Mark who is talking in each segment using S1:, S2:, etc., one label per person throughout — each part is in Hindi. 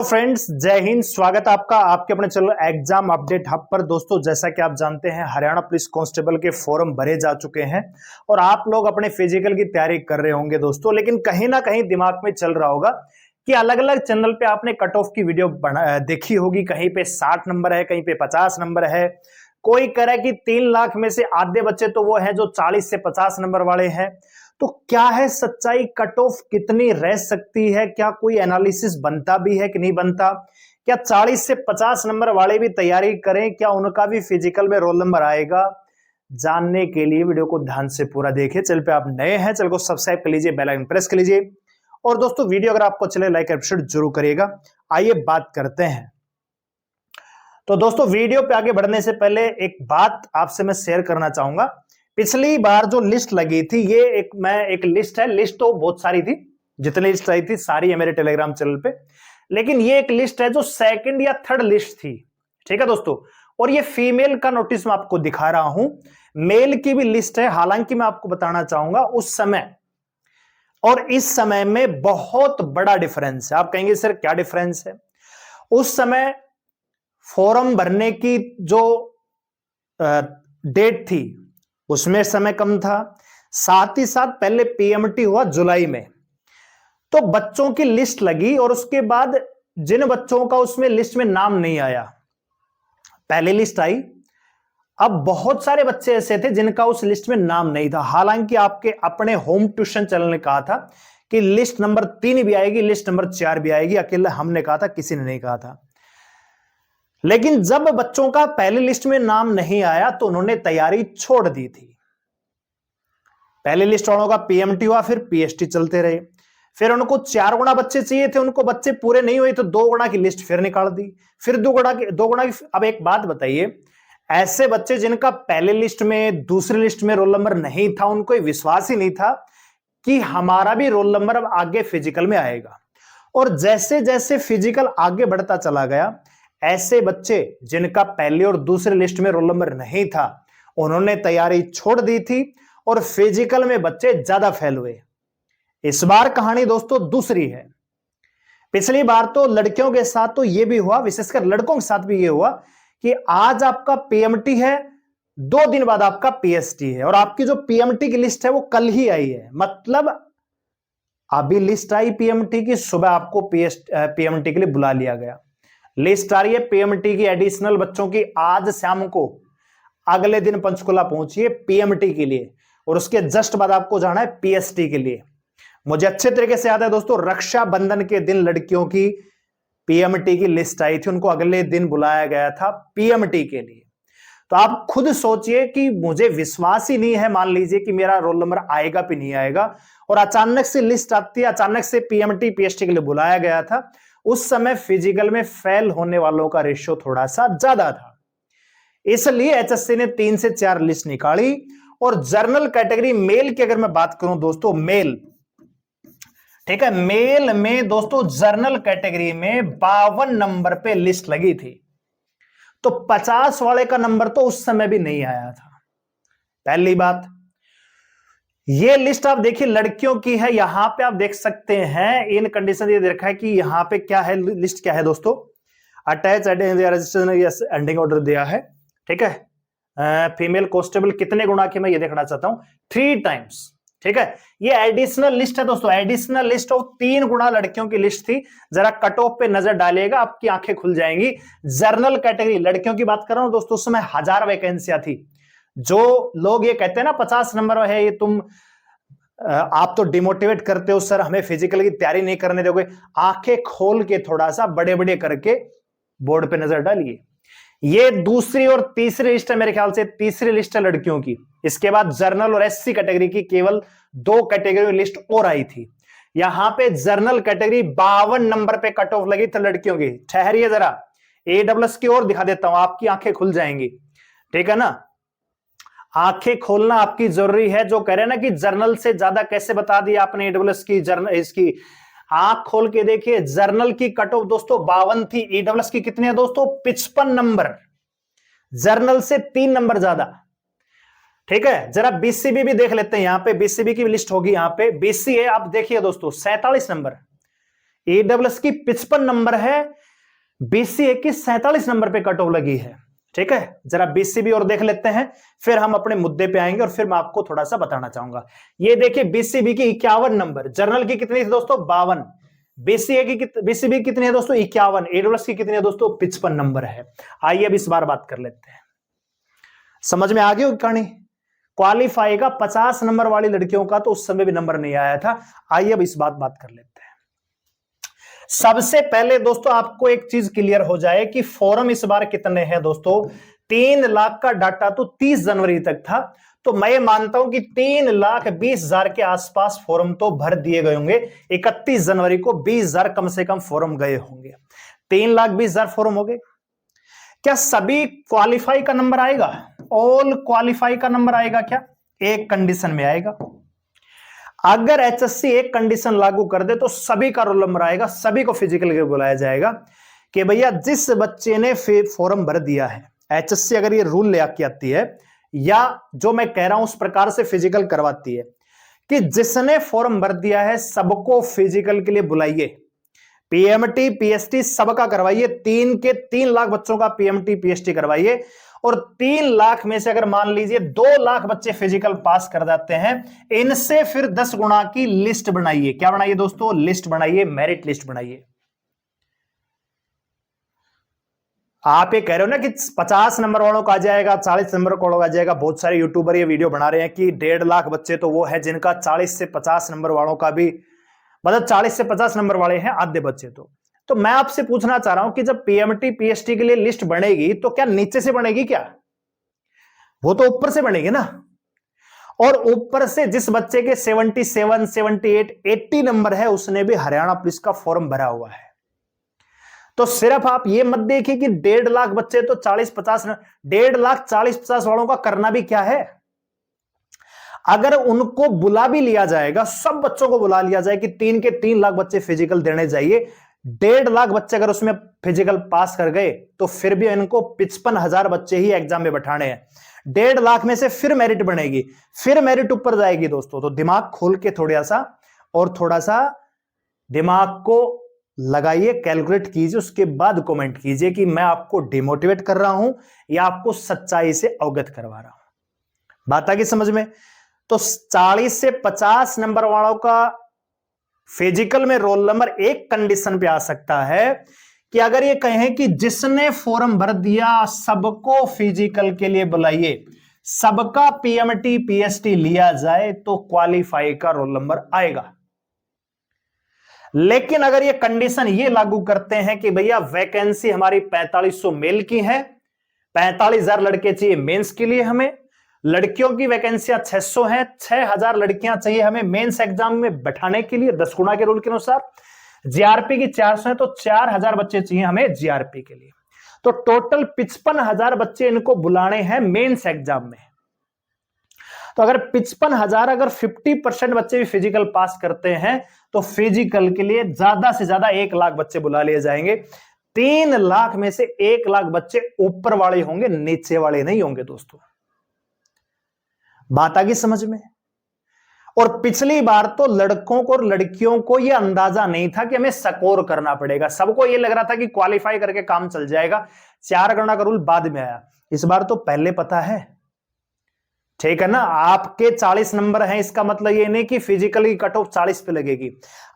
S1: फ्रेंड्स, जय हिंद। स्वागत है आपका आपके अपने चैनल एग्जाम अपडेट हब पर। दोस्तों, जैसा कि आप जानते हैं, हरियाणा पुलिस कांस्टेबल के फॉर्म भरे जा चुके हैं और आप लोग अपने फिजिकल की तैयारी कर रहे होंगे दोस्तों। लेकिन कहीं ना कहीं दिमाग में चल रहा होगा कि अलग अलग चैनल पे आपने कट ऑफ की वीडियो देखी होगी। कहीं पे 60 नंबर है, कहीं पे 50 नंबर है। कोई कह रहा है कि 3 लाख में से आधे बच्चे तो वो हैं जो 40 से 50 नंबर वाले हैं। तो क्या है सच्चाई? कट ऑफ कितनी रह सकती है? क्या कोई एनालिसिस बनता भी है कि नहीं बनता? क्या 40 से 50 नंबर वाले भी तैयारी करें? क्या उनका भी फिजिकल में रोल नंबर आएगा? जानने के लिए वीडियो को ध्यान से पूरा देखिए। चैनल पे आप नए हैं, चैनल को सब्सक्राइब कर लीजिए, बेल आइकन प्रेस कर लीजिए। और दोस्तों, वीडियो अगर आपको चले लाइक एपिसोड जरूर करिएगा। आइए बात करते हैं। तो दोस्तों, वीडियो पे आगे बढ़ने से पहले एक बात आपसे मैं शेयर करना चाहूंगा। पिछली बार जो लिस्ट लगी थी, ये एक लिस्ट है। लिस्ट तो बहुत सारी थी, जितनी लिस्ट आई थी सारी है मेरे टेलीग्राम चैनल पे। लेकिन ये एक लिस्ट है जो सेकंड या थर्ड लिस्ट थी। ठीक है दोस्तों। और ये फीमेल का नोटिस मैं आपको दिखा रहा हूं। मेल की भी लिस्ट है। हालांकि मैं आपको बताना चाहूंगा, उस समय और इस समय में बहुत बड़ा डिफरेंस है। आप कहेंगे सर क्या डिफरेंस है? उस समय फॉर्म भरने की जो डेट थी उसमें समय कम था। साथ ही साथ पहले पीएमटी हुआ जुलाई में, तो बच्चों की लिस्ट लगी और उसके बाद जिन बच्चों का उसमें लिस्ट में नाम नहीं आया, पहली लिस्ट आई। अब बहुत सारे बच्चे ऐसे थे जिनका उस लिस्ट में नाम नहीं था। हालांकि आपके अपने होम ट्यूशन चैनल ने कहा था कि लिस्ट नंबर 3 भी आएगी, लिस्ट नंबर 4 भी आएगी। अकेला हमने कहा था, किसी ने नहीं कहा था। लेकिन जब बच्चों का पहली लिस्ट में नाम नहीं आया तो उन्होंने तैयारी छोड़ दी थी। पहली लिस्ट वालों का पीएमटी हुआ, फिर पीएसटी चलते रहे। फिर उनको 4 गुना बच्चे चाहिए थे, उनको बच्चे पूरे नहीं हुए तो 2 गुना की लिस्ट फिर निकाल दी। फिर 2 गुना की। अब एक बात बताइए, ऐसे बच्चे जिनका पहले लिस्ट में, दूसरी लिस्ट में रोल नंबर नहीं था, उनको विश्वास ही नहीं था कि हमारा भी रोल नंबर अब आगे फिजिकल में आएगा। और जैसे जैसे फिजिकल आगे बढ़ता चला गया, ऐसे बच्चे जिनका पहले और दूसरे लिस्ट में रोल नंबर नहीं था, उन्होंने तैयारी छोड़ दी थी और फिजिकल में बच्चे ज्यादा फेल हुए। इस बार कहानी दोस्तों दूसरी है। पिछली बार तो लड़कियों के साथ तो यह भी हुआ, विशेषकर लड़कों के साथ भी यह हुआ कि आज आपका पीएमटी है, 2 दिन बाद आपका पीएसटी है। और आपकी जो पीएमटी की लिस्ट है वो कल ही आई है। मतलब अभी लिस्ट आई पीएमटी की, सुबह आपको पीएमटी के लिए बुला लिया गया। लिस्ट आ रही है पीएमटी की एडिशनल बच्चों की। आज शाम को, अगले दिन पंचकुला पहुंचिए पीएमटी के लिए, और उसके जस्ट बाद आपको जाना है पीएसटी के लिए। मुझे अच्छे तरीके से याद है दोस्तों, रक्षाबंधन के दिन लड़कियों की पीएमटी की लिस्ट आई थी, उनको अगले दिन बुलाया गया था पीएमटी के लिए। तो आप खुद सोचिए कि मुझे विश्वास ही नहीं है, मान लीजिए कि मेरा रोल नंबर आएगा भी नहीं आएगा, और अचानक से लिस्ट आती है, अचानक से पीएमटी पीएसटी के लिए बुलाया गया था। उस समय फिजिकल में फेल होने वालों का रेशियो थोड़ा सा ज्यादा था, इसलिए एचएससी ने 3 से 4 लिस्ट निकाली। और जर्नल कैटेगरी मेल की अगर मैं बात करूं दोस्तों, मेल, ठीक है, मेल में दोस्तों जर्नल कैटेगरी में 52 नंबर पे लिस्ट लगी थी। तो 50 वाले का नंबर तो उस समय भी नहीं आया था। पहली बात, ये लिस्ट आप देखिए लड़कियों की है। यहां पे आप देख सकते हैं इन कंडीशन ये देखा है कि यहां पे क्या है, लिस्ट क्या है दोस्तों। अटैच रजिस्ट्रेशन एंडिंग ऑर्डर दिया है, ठीक है। फीमेल कांस्टेबल कितने गुना की, मैं ये देखना चाहता हूं, 3 टाइम्स, ठीक है। ये एडिशनल लिस्ट है दोस्तों, एडिशनल लिस्ट ऑफ 3 गुना लड़कियों की लिस्ट थी। जरा कट ऑफ पे नजर डालिएगा, आपकी आंखें खुल जाएंगी। जर्नल कैटेगरी लड़कियों की बात कर रहा हूं दोस्तों, उस समय 1000 वैकेंसियां थी। जो लोग ये कहते हैं ना 50 नंबर है ये तुम, आप तो डिमोटिवेट करते हो सर, हमें फिजिकल की तैयारी नहीं करने दोगे, आंखें खोल के थोड़ा सा बड़े बड़े करके बोर्ड पे नजर डालिए। ये दूसरी और तीसरी लिस्ट है, मेरे ख्याल से तीसरी लिस्ट है लड़कियों की। इसके बाद जर्नल और एससी कैटेगरी की केवल 2 कैटेगरी लिस्ट और आई थी। यहां पे जर्नल कैटेगरी 52 नंबर पे कट ऑफ लगी थी लड़कियों की। ठहरिए जरा, एडब्ल्यूएस की ओर दिखा देता हूं, आपकी आंखें खुल जाएंगी, ठीक है ना। आंखें खोलना आपकी जरूरी है। जो कह रहे हैं ना कि जर्नल से ज्यादा कैसे बता दिया आपने एडब्ल्यूएस की, जर्नल इसकी आंख खोल के देखिए। जर्नल की कट ऑफ दोस्तों 52 थी, एडब्ल्यूएस की कितनी है दोस्तों, 55 नंबर, जर्नल से 3 नंबर ज्यादा, ठीक है। जरा बीसीबी भी देख लेते हैं, यहां पे बीसीबी की लिस्ट होगी, यहां पे बीसी है, आप देखिए दोस्तों 47 नंबर, AWS की 55 नंबर है, BCA की 47 नंबर पे कट ऑफ लगी है। ठीक है, जरा BCB और देख लेते हैं, फिर हम अपने मुद्दे पे आएंगे और फिर मैं आपको थोड़ा सा बताना चाहूंगा। ये देखिए BCB की 51 नंबर, जर्नल की कितनी थी दोस्तों 52, BCB कितनी है दोस्तों 51, AWS की कितनी है दोस्तों 55 नंबर है। आइए अब इस बार बात कर लेते हैं, समझ में आ गई कहानी। क्वालिफाई का 50 नंबर वाली लड़कियों का तो उस समय भी नंबर नहीं आया था। आइए अब इस बात कर लेते हैं। सबसे पहले दोस्तों आपको एक चीज क्लियर हो जाए कि फॉर्म इस बार कितने हैं दोस्तों। 3 लाख का डाटा तो 30 जनवरी तक था, तो मैं मानता हूं कि 3,20,000 के आसपास फॉर्म तो भर दिए गए होंगे। 31 जनवरी को 20,000 कम से कम फॉर्म गए होंगे। 3,20,000 फॉर्म हो गए। क्या सभी क्वालिफाई का नंबर आएगा? ऑल क्वालिफाई का नंबर आएगा क्या? एक कंडीशन में आएगा। अगर HSC एक कंडीशन लागू कर दे तो सभी का रोल नंबर आएगा, सभी को फिजिकल के बुलाया जाएगा कि भैया जिस बच्चे ने फॉर्म भर दिया है, HSC अगर ये रूल ले आती है या जो मैं कह रहा हूं उस प्रकार से फिजिकल करवाती है कि जिसने फॉर्म भर दिया है सबको फिजिकल के लिए बुलाइए, PMT PST सबका करवाइए, 3 लाख बच्चों का PMT PST करवाइए, और 3 लाख में से अगर मान लीजिए 2 लाख बच्चे फिजिकल पास कर जाते हैं, इनसे फिर 10 गुना की लिस्ट बनाइए। क्या बनाइए दोस्तों? लिस्ट बनाइए, मेरिट लिस्ट बनाइए। आप ये कह रहे हो ना कि 50 नंबर वालों का आ जाएगा, 40 नंबर वालों का आ जाएगा। बहुत सारे यूट्यूबर ये वीडियो बना रहे हैं कि 1.5 लाख बच्चे तो वो है जिनका 40 से 50 नंबर वालों का भी, मतलब 40 से 50 नंबर वाले हैं आधे बच्चे। तो मैं आपसे पूछना चाह रहा हूं कि जब PMT PST के लिए लिस्ट बनेगी तो क्या नीचे से बनेगी क्या? वो तो ऊपर से बनेगी ना। और ऊपर से जिस बच्चे के 77, 78, 80 नंबर है उसने भी हरियाणा पुलिस का फॉर्म भरा हुआ है। तो सिर्फ आप ये मत देखिए कि 1.5 लाख बच्चे तो 40-50, 1.5 लाख 40-50 वालों का करना भी क्या है। अगर उनको बुला भी लिया जाएगा, सब बच्चों को बुला लिया जाए कि 3 लाख बच्चे फिजिकल देने चाहिए, 1.5 लाख बच्चे अगर उसमें फिजिकल पास कर गए तो फिर भी इनको 55,000 बच्चे ही एग्जाम में बैठाने हैं। 1.5 लाख में से फिर मेरिट बनेगी, फिर मेरिट ऊपर जाएगी दोस्तों। तो दिमाग खोल के थोड़ा सा दिमाग को लगाइए, कैलकुलेट कीजिए, उसके बाद कमेंट कीजिए कि मैं आपको डिमोटिवेट कर रहा हूं या आपको सच्चाई से अवगत करवा रहा हूं। बात आ गई समझ में? तो 40 से 50 नंबर वालों का फिजिकल में रोल नंबर एक कंडीशन पे आ सकता है कि अगर ये कहें कि जिसने फॉर्म भर दिया सबको फिजिकल के लिए बुलाइए, सबका PMT PST लिया जाए तो क्वालिफाई का रोल नंबर आएगा। लेकिन अगर ये कंडीशन ये लागू करते हैं कि भैया वैकेंसी हमारी 4500 मेल की है, 45,000 लड़के चाहिए मेंस के लिए, हमें लड़कियों की वैकेंसियां 600 हैं, 6,000 लड़कियां चाहिए हमें मेंस एग्जाम में बैठाने के लिए 10 गुना के रूल के अनुसार, GRP की 400 है तो 4,000 बच्चे चाहिए हमें GRP के लिए, तो टोटल 55,000 बच्चे इनको बुलाने हैं मेंस एग्जाम में। तो अगर 55,000 अगर 50% बच्चे भी फिजिकल पास करते हैं तो फिजिकल के लिए ज्यादा से ज्यादा 1 लाख बच्चे बुला लिए जाएंगे। 3 लाख में से 1 लाख बच्चे ऊपर वाले होंगे, नीचे वाले नहीं होंगे दोस्तों। बात आ गई समझ में? और पिछली बार तो लड़कों को और लड़कियों को यह अंदाजा नहीं था कि हमें स्कोर करना पड़ेगा, सबको यह लग रहा था कि क्वालिफाई करके काम चल जाएगा, 4 गणना का रूल बाद में आया। इस बार तो पहले पता है, ठीक है ना। आपके 40 नंबर हैं, इसका मतलब ये नहीं कि फिजिकल की कट ऑफ 40 पे लगेगी।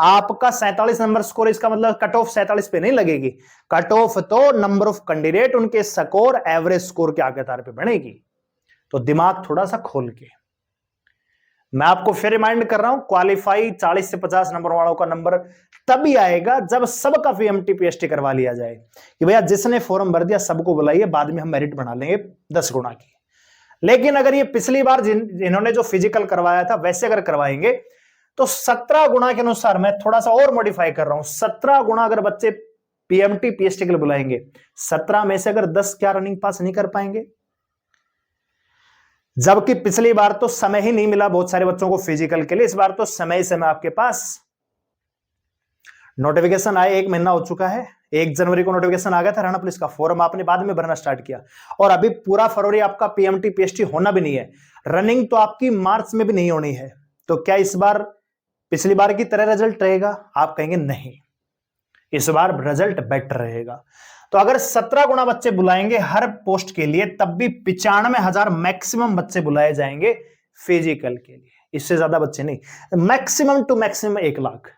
S1: आपका 47 नंबर स्कोर, इसका मतलब कट ऑफ 47 पे नहीं लगेगी। कट ऑफ तो नंबर ऑफ कैंडिडेट, उनके स्कोर एवरेज स्कोर के आधार पे बनेगी। तो दिमाग थोड़ा सा खोल के, मैं आपको फिर रिमाइंड कर रहा हूं, क्वालिफाई 40 से 50 नंबर वालों का नंबर तभी आएगा जब सबका PMT PST करवा लिया जाए कि भैया जिसने फॉर्म भर दिया सबको बुलाइए, बाद में हम मेरिट बना लेंगे 10 गुना की। लेकिन अगर ये पिछली बार इन्होंने जो फिजिकल करवाया था वैसे अगर करवाएंगे तो 17 गुना के अनुसार, मैं थोड़ा सा और मॉडिफाई कर रहा हूं, 17 गुना अगर बच्चे PMT PST के लिए बुलाएंगे, 17 में से अगर 10 क्या रनिंग पास नहीं कर पाएंगे? जबकि पिछली बार तो समय ही नहीं मिला बहुत सारे बच्चों को फिजिकल के लिए, इस बार तो समय समय आपके पास। नोटिफिकेशन आए 1 महीना हो चुका है, 1 जनवरी को नोटिफिकेशन आ गया था हरियाणा पुलिस का, फॉर्म आपने बाद में भरना स्टार्ट किया, और अभी पूरा फरवरी आपका PMT PST होना भी नहीं है, रनिंग तो आपकी मार्च में भी नहीं होनी है। तो क्या इस बार पिछली बार की तरह रिजल्ट रहेगा? आप कहेंगे नहीं, इस बार रिजल्ट बेटर रहेगा। तो अगर 17 गुना बच्चे बुलाएंगे हर पोस्ट के लिए, तब भी 95,000 मैक्सिमम बच्चे बुलाए जाएंगे फिजिकल के लिए, इससे ज्यादा बच्चे नहीं, मैक्सिमम टू मैक्सिमम 1 लाख।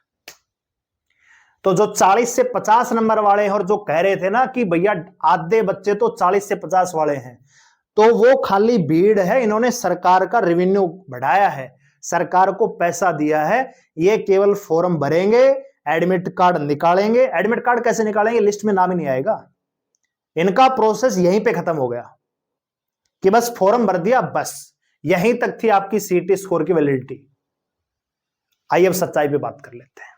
S1: तो जो 40 से 50 नंबर वाले हैं और जो कह रहे थे ना कि भैया आधे बच्चे तो 40 से 50 वाले हैं, तो वो खाली भीड़ है। इन्होंने सरकार का रेवेन्यू बढ़ाया है, सरकार को पैसा दिया है, ये केवल फॉर्म भरेंगे, एडमिट कार्ड निकालेंगे। एडमिट कार्ड कैसे निकालेंगे, लिस्ट में नाम ही नहीं आएगा। इनका प्रोसेस यहीं पे खत्म हो गया कि बस फॉर्म भर दिया, बस यहीं तक थी आपकी सीटी स्कोर की वैलिडिटी। आइए अब सच्चाई पे बात कर लेते हैं।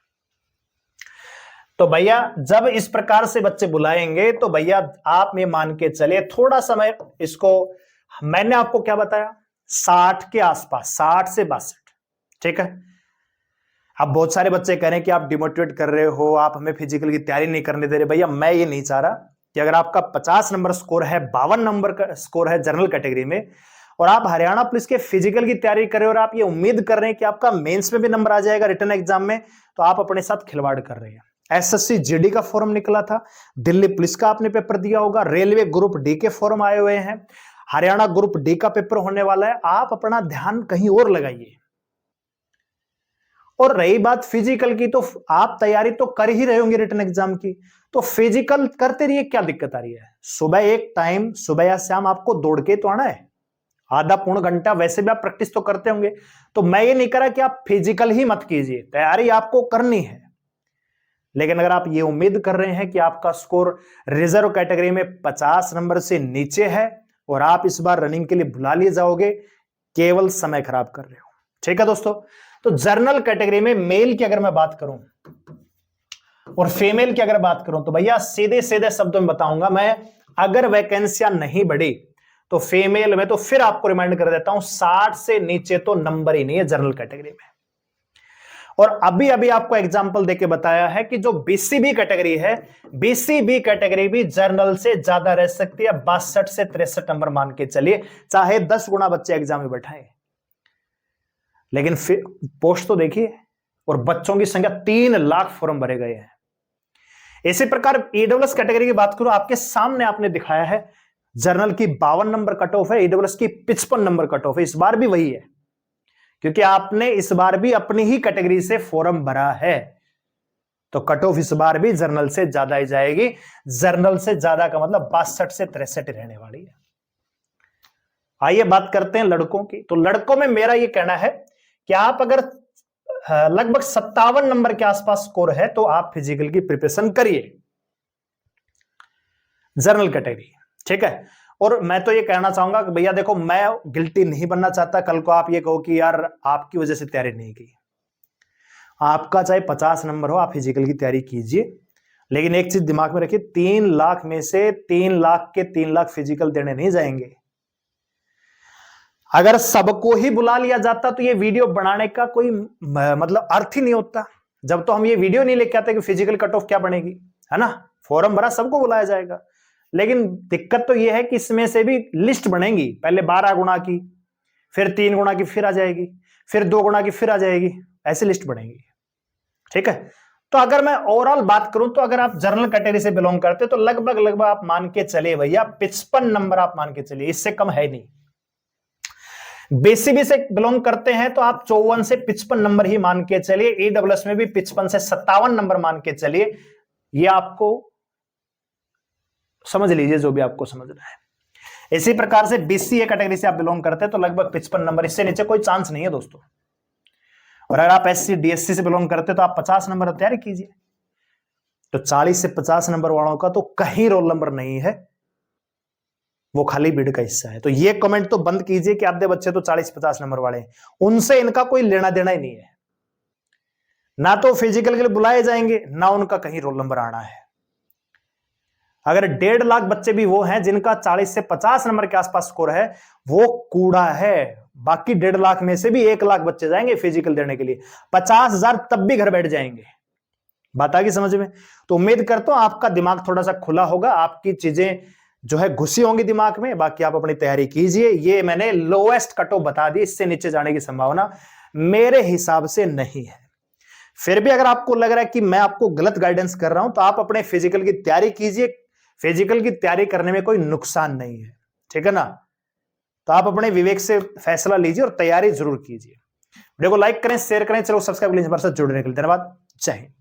S1: तो भैया जब इस प्रकार से बच्चे बुलाएंगे तो भैया आप ये मान के चले, थोड़ा समय इसको, मैंने आपको क्या बताया, 60 के आसपास, 60 से 62, ठीक है। अब बहुत सारे बच्चे कह रहे हैं कि आप डिमोटिवेट कर रहे हो, आप हमें फिजिकल की तैयारी नहीं करने दे रहे। भैया मैं ये नहीं चाह रहा कि अगर आपका 50 नंबर स्कोर है, 52 नंबर का स्कोर है जनरल कैटेगरी में, और आप हरियाणा पुलिस के फिजिकल की तैयारी कर रहे हो और आप ये उम्मीद कर रहे हैं कि आपका मेंस में भी नंबर आ जाएगा रिटर्न एग्जाम में, तो आप अपने साथ खिलवाड़ कर रहे हैं। एसएससी जीडी का फॉर्म निकला था, दिल्ली पुलिस का आपने पेपर दिया होगा, रेलवे ग्रुप डी के फॉर्म आए हुए हैं, हरियाणा ग्रुप डी का पेपर होने वाला है। आप अपना ध्यान कहीं और लगाइए। और रही बात फिजिकल की, तो आप तैयारी तो कर ही रहे होंगे रिटर्न एग्जाम की, तो फिजिकल करते रहिए, क्या दिक्कत आ रही है। सुबह एक टाइम, सुबह या शाम आपको दौड़ के तो आना है, आधा पौन घंटा, वैसे भी आप प्रैक्टिस तो करते होंगे। तो मैं ये नहीं कह रहा कि आप फिजिकल ही मत कीजिए, तैयारी आपको करनी है। लेकिन अगर आप ये उम्मीद कर रहे हैं कि आपका स्कोर रिजर्व कैटेगरी में 50 नंबर से नीचे है और आप इस बार रनिंग के लिए बुला लिए जाओगे, केवल समय खराब कर रहे हो। ठीक है दोस्तों। तो जनरल कैटेगरी में मेल की अगर मैं बात करूं और फीमेल की अगर बात करूं, तो भैया सीधे सीधे शब्दों में बताऊंगा मैं, अगर वैकेंसियां नहीं बढ़ी तो फीमेल में, तो फिर आपको रिमाइंड कर देता हूं, 60 से नीचे तो नंबर ही नहीं है जनरल कैटेगरी में। और अभी अभी आपको एग्जांपल देके बताया है कि जो बीसीबी कैटेगरी है, बीसीबी कैटेगरी भी जनरल से ज्यादा रह सकती है, 62 से 63 नंबर मान के चलिए, चाहे 10 गुना बच्चे एग्जाम में बैठाएं। लेकिन फिर पोस्ट तो देखिए, और बच्चों की संख्या 3 लाख फॉर्म भरे गए हैं। इसी प्रकार ईडब्ल्यूएस कैटेगरी की बात करूं, आपके सामने आपने दिखाया है, जनरल की 52 नंबर कट ऑफ है, ईडब्ल्यूएस की 55 नंबर कट ऑफ है। इस बार भी वही है, क्योंकि आपने इस बार भी अपनी ही कैटेगरी से फॉर्म भरा है, तो कट ऑफ इस बार भी जनरल से ज्यादा ही जाएगी। जनरल से ज्यादा का मतलब 62 से 63 रहने वाली है। आइए बात करते हैं लड़कों की। तो लड़कों में मेरा यह कहना है कि आप अगर लगभग 57 नंबर के आसपास स्कोर है, तो आप फिजिकल की प्रिपरेशन करिए, जनरल कैटेगरी, ठीक है। और मैं तो ये कहना चाहूंगा कि भैया देखो, मैं गिल्टी नहीं बनना चाहता कल को आप ये कहो कि यार आपकी वजह से तैयारी नहीं की। आपका चाहे 50 नंबर हो, आप फिजिकल की तैयारी कीजिए, लेकिन एक चीज दिमाग में रखिए, 3 लाख में से 3 लाख के 3 लाख फिजिकल देने नहीं जाएंगे। अगर सबको ही बुला लिया जाता तो ये वीडियो बनाने का कोई मतलब अर्थ ही नहीं होता। जब तो हम ये वीडियो नहीं लेके आते कि फिजिकल कट ऑफ क्या बनेगी, है ना, फॉर्म भरा, सबको बुलाया जाएगा। लेकिन दिक्कत तो ये है कि इसमें से भी लिस्ट बनेगी, पहले 12 गुना की, फिर 3 गुना की फिर आ जाएगी, फिर 2 गुना की फिर आ जाएगी, ऐसी लिस्ट बनेगी, ठीक है। तो अगर मैं ओवरऑल बात करूं, तो अगर आप जनरल कैटेगरी से बिलोंग करते तो लगभग आप मान के चलिए भैया 55 नंबर आप मान के चलिए, इससे कम है नहीं। बीसीबी से बिलोंग करते हैं तो आप 54 से 55 नंबर ही मान के चलिए, ईडब्ल्यूएस में भी 55 से 57 नंबर मान के चलिए। ये आपको समझ लीजिए, जो भी आपको समझना है। इसी प्रकार से बीसीए कैटेगरी से आप बिलोंग करते हैं तो लगभग 55 नंबर, इससे नीचे कोई चांस नहीं है दोस्तों। और अगर आप एससी डीएससी से बिलोंग करते हैं तो आप 50 नंबर तैयारी कीजिए। तो 40 से 50 नंबर वालों का तो कहीं रोल नंबर नहीं है, वो खाली भीड़ का हिस्सा है। तो ये कमेंट तो बंद कीजिए कि आधे बच्चे तो 40-50 नंबर वाले हैं, उनसे इनका कोई लेना देना ही नहीं है। ना तो फिजिकल के लिए बुलाए जाएंगे, ना उनका कहीं रोल नंबर आना है। अगर 1.5 लाख बच्चे भी वो हैं जिनका 40 से 50 नंबर के आसपास स्कोर है, वो कूड़ा है। बाकी 1.5 लाख में से भी 1 लाख बच्चे जाएंगे फिजिकल देने के लिए, 50,000 तब भी घर बैठ जाएंगे। बात आ गई समझ में? तो उम्मीद करता हूं आपका दिमाग थोड़ा सा खुला होगा, आपकी चीजें जो है घुसी होंगी दिमाग में। बाकी आप अपनी तैयारी कीजिए। ये मैंने लोएस्ट कट ऑफ बता दी, इससे नीचे जाने की संभावना मेरे हिसाब से नहीं है। फिर भी अगर आपको लग रहा है कि मैं आपको गलत गाइडेंस कर रहा हूं, तो आप अपने फिजिकल की तैयारी कीजिए। फिजिकल की तैयारी करने में कोई नुकसान नहीं है, ठीक है ना। तो आप अपने विवेक से फैसला लीजिए और तैयारी जरूर कीजिए। वीडियो को लाइक करें, शेयर करें, चलो सब्सक्राइब लीजिए, हमारे साथ जुड़ने के लिए धन्यवाद। जय हिंद।